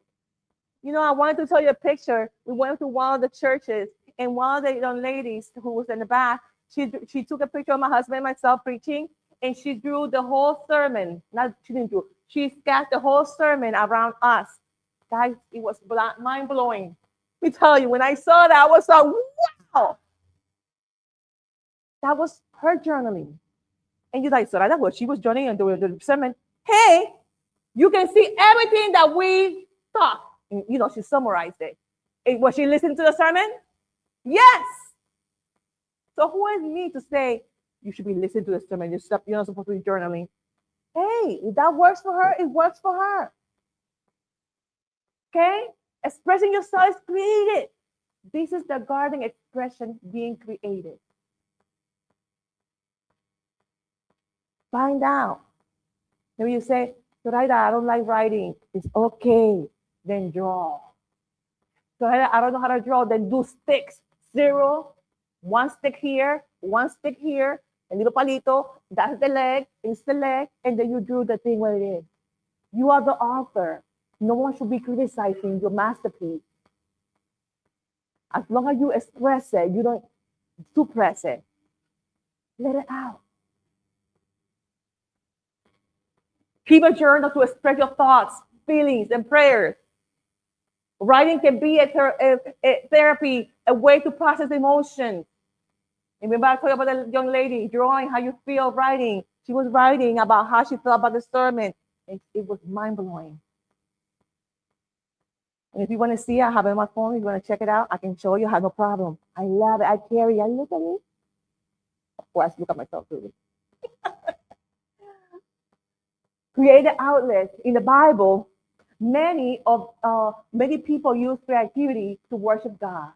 I wanted to tell you a picture. We went to one of the churches, and one of the young ladies who was in the back, she took a picture of my husband and myself preaching, and she drew the whole sermon. She sketched the whole sermon around us. Guys, it was mind-blowing. me tell you, when I saw that, I was like, wow. That was her journaling. And you're like, Zoraida, what she was journaling and doing the sermon. Hey, you can see everything that we thought. And, she summarized it. Was she listening to the sermon? Yes. So who is me to say you should be listening to the sermon? You're not supposed to be journaling. Hey, if that works for her, it works for her. Okay? Expressing yourself is created. This is the garden expression being created. Find out. Maybe you say, Zoraida, I don't like writing. It's okay. Then draw. Zoraida, I don't know how to draw. Then do sticks. 0, 1 stick here, 1 stick here, a little palito. That's the leg. It's the leg. And then you drew the thing where it is. You are the author. No one should be criticizing your masterpiece. As long as you express it, you don't suppress it. Let it out. Keep a journal to express your thoughts, feelings, and prayers. Writing can be a therapy, a way to process emotions. Remember I told you about the young lady drawing how you feel writing. She was writing about how she felt about the sermon. And it was mind-blowing. And if you want to see it, I have it on my phone. If you want to check it out, I can show you. I have no problem. I love it. I carry it. I look at it. Of course, look at myself too. Creative outlets in the Bible. Many people use creativity to worship God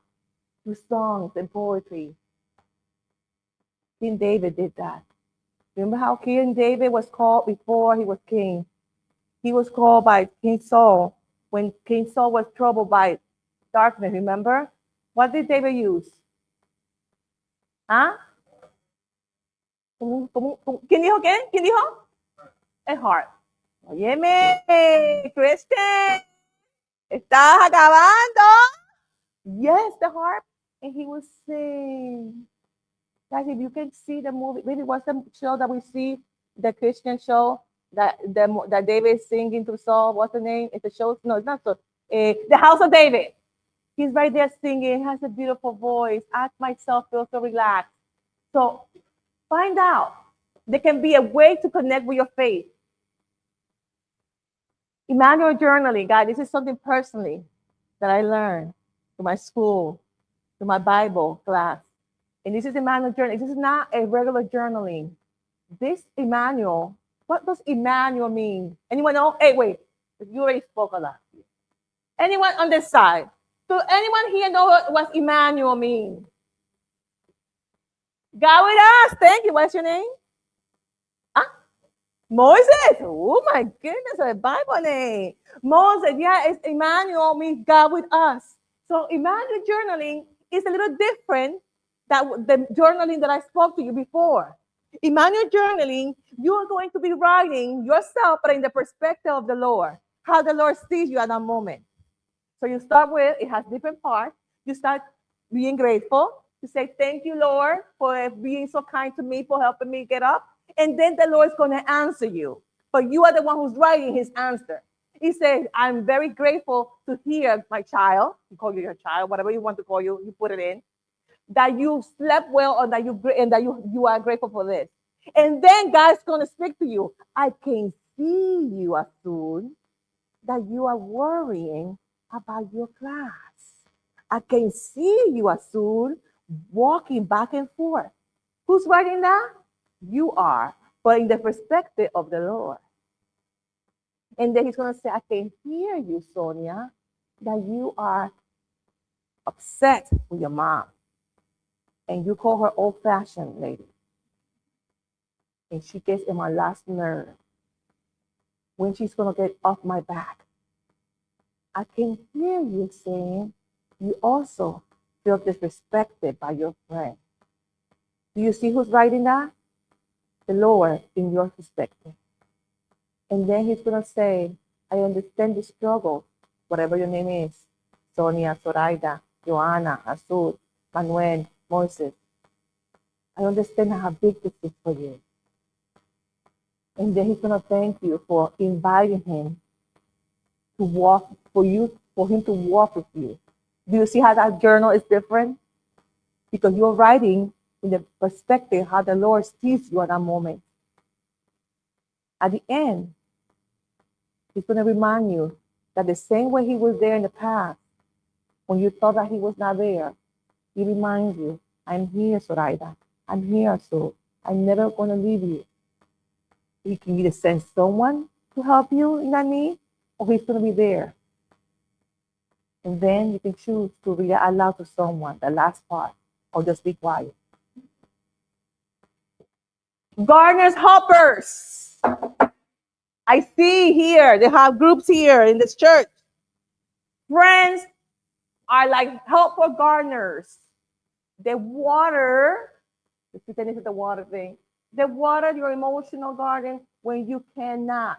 through songs and poetry. King David did that. Remember how King David was called before he was king? He was called by King Saul when King Saul was troubled by darkness. Remember? What did David use? ¿Ah? ¿Quién dijo qué? ¿Quién dijo? A harp. Óyeme, Christian, estás acabando. Yes, the harp. And he was sing. Guys, if you can see the movie, maybe what's the show that we see, the Christian show that David is singing to Saul. What's the name? It's the show. No, it's not so. The House of David. He's right there singing. He has a beautiful voice. I myself feel so relaxed. So find out. There can be a way to connect with your faith. Emmanuel journaling, guys, this is something personally that I learned through my school, through my Bible class. And this is Emmanuel journaling. This is not a regular journaling. This Emmanuel, what does Emmanuel mean? Anyone know? Hey, wait, you already spoke a lot. Anyone on this side? Do anyone here know what Emmanuel means? God with us. Thank you. What's your name? Moses. Oh my goodness, a Bible name. Moses, yeah, it's Emmanuel means God with us. So Emmanuel journaling is a little different than the journaling that I spoke to you before. Emmanuel journaling, you are going to be writing yourself, but in the perspective of the Lord, how the Lord sees you at that moment. So you start with, it has different parts. You start being grateful. You say, thank you, Lord, for being so kind to me, for helping me get up. And then the Lord is going to answer you. But you are the one who's writing his answer. He says, I'm very grateful to hear my child, you call you your child, whatever you want to call you, you put it in, that you slept well and that you are grateful for this. And then God's going to speak to you. I can see you as soon that you are worrying about your class. I can see you as soon walking back and forth. Who's writing that? You are, but in the perspective of the Lord. And then he's going to say, I can hear you, Sonia, that you are upset with your mom. And you call her old-fashioned lady. And she gets in my last nerve. When she's going to get off my back. I can hear you saying you also feel disrespected by your friend. Do you see who's writing that? The Lord in your perspective. And then he's going to say, I understand the struggle, whatever your name is. Sonia, Zoraida, Joanna, Azul, Manuel, Moses. I understand how big this is for you. And then he's going to thank you for inviting him to walk, for him to walk with you. Do you see how that journal is different? Because you're writing in the perspective how the Lord sees you at that moment. At the end, He's going to remind you that the same way He was there in the past, when you thought that He was not there, He reminds you, I'm here, Zoraida. I'm here, so I'm never going to leave you. He can either send someone to help you in that need, or He's going to be there. And then you can choose to read it aloud to someone, the last part, or just be quiet. Gardeners, helpers. I see here, they have groups here in this church. Friends are like helper gardeners. They water, let's pretend this is the water thing. They water your emotional garden when you cannot.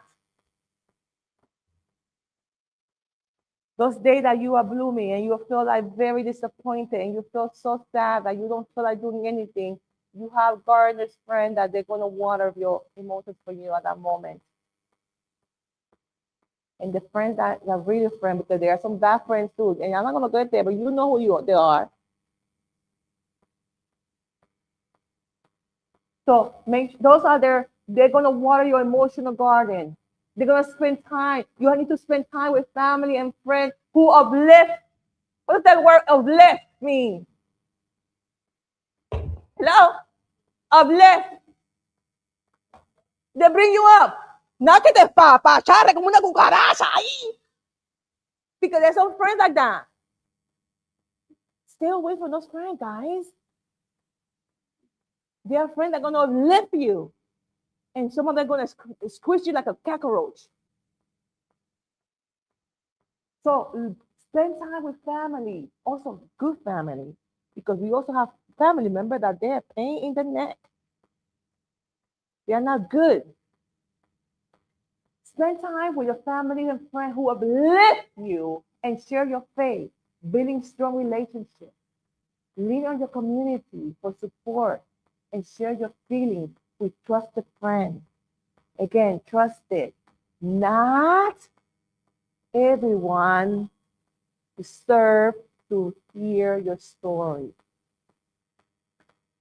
Those days that you are blooming and you feel like very disappointed and you feel so sad that you don't feel like doing anything, you have gardeners, friends, that they're going to water your emotions for you at that moment. And the friends that are really friends, because there are some bad friends too, and I'm not going to go there, but you know who they are. So they're going to water your emotional garden. They're going to spend time. You need to spend time with family and friends who uplift. What does that word uplift mean? Hello? Uplift. They bring you up. Not que te pacharre como una cucaracha ahí. Because there's some friends like that. Stay away from those friends, guys. They are friends that are going to uplift you. And some of them are going to squish you like a cockroach. So spend time with family, also good family, because we also have family members that they are pain in the neck. They are not good. Spend time with your family and friends who uplift you and share your faith, building strong relationships. Lean on your community for support and share your feelings with trusted friends. Again, trusted. Not everyone deserves to hear your story.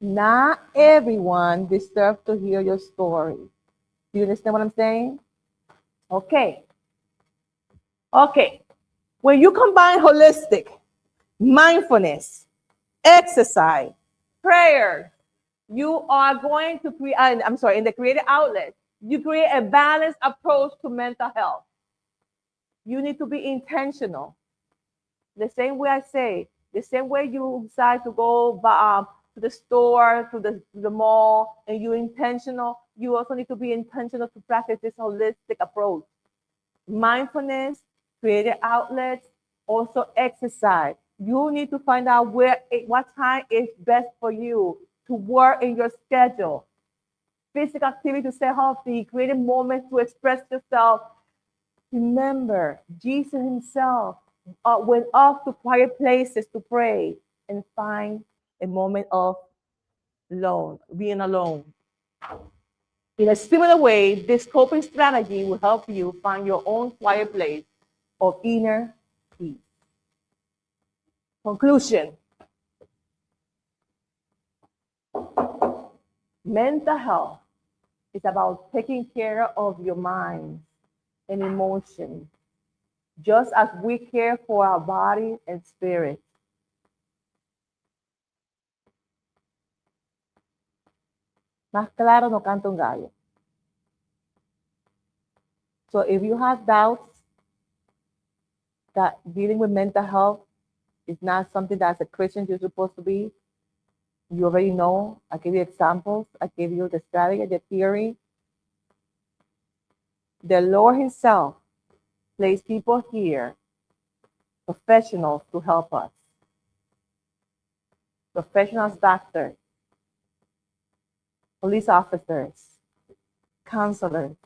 Not everyone deserves to hear your story. Do you understand what I'm saying? Okay. When you combine holistic, mindfulness, exercise, prayer, you are going to create, in the creative outlet, you create a balanced approach to mental health. You need to be intentional. The same way I say, the same way you decide to go to the store, to the mall, and you're intentional, you also need to be intentional to practice this holistic approach. Mindfulness, creative outlets, also exercise. You need to find out what time is best for you to work in your schedule. Physical activity to stay healthy, creating moments to express yourself. Remember, Jesus himself went off to quiet places to pray and find a moment of being alone. In a similar way, this coping strategy will help you find your own quiet place of inner peace. Conclusion. Mental health is about taking care of your mind and emotion, just as we care for our body and spirit. Más claro no canta un gallo. So if you have doubts that dealing with mental health is not something that as a Christian you're supposed to be, you already know. I gave you examples. I gave you the strategy, the theory. The Lord himself placed people here, professionals to help us. Professionals, doctors, police officers, counselors.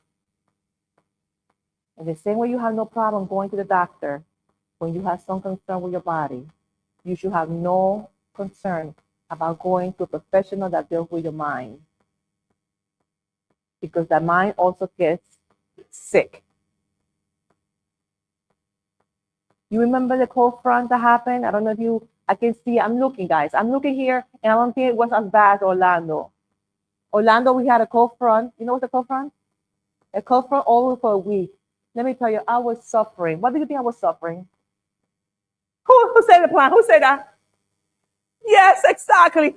And the same way you have no problem going to the doctor when you have some concern with your body, you should have no concern about going to a professional that deals with your mind. Because the mind also gets sick. You remember the cold front that happened? I don't know if you, I can see, I'm looking, guys. I'm looking here, and I don't think it was as bad as Orlando. Orlando, we had a cold front. You know what's a cold front? A cold front over for a week. Let me tell you, I was suffering. What do you think I was suffering? Who said the plan? Who said that? Yes, exactly.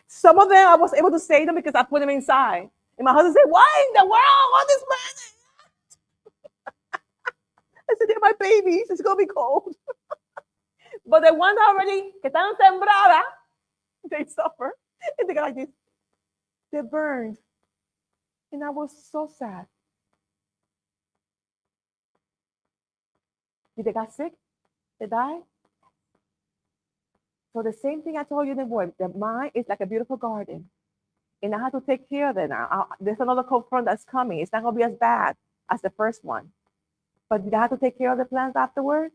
Some of them I was able to say them because I put them inside. And my husband said, "Why in the world? What is man?" I said, "They're my babies. It's gonna be cold." But the ones already que están sembradas, they suffer. And they go like this. They burned. And I was so sad. Did they get sick? They died? So the same thing I told you in the word, the mind is like a beautiful garden. And I have to take care of it now. There's another cold front that's coming. It's not going to be as bad as the first one. But you have to take care of the plants afterward.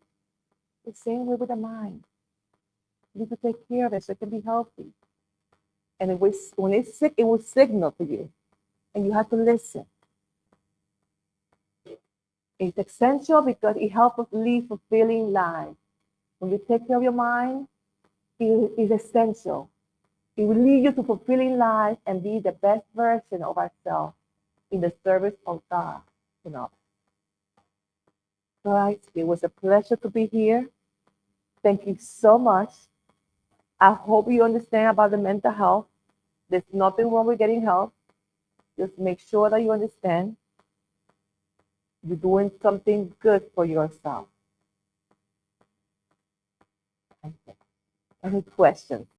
The same way with the mind. You need to take care of it so it can be healthy. And when it's sick, it will signal to you. And you have to listen. It's essential because it helps us live fulfilling lives. When you take care of your mind, it is essential. It will lead you to fulfilling life and be the best version of ourselves in the service of God. You know. All right. It was a pleasure to be here. Thank you so much. I hope you understand about the mental health. There's nothing wrong with getting help. Just make sure that you understand you're doing something good for yourself. Okay. Any questions?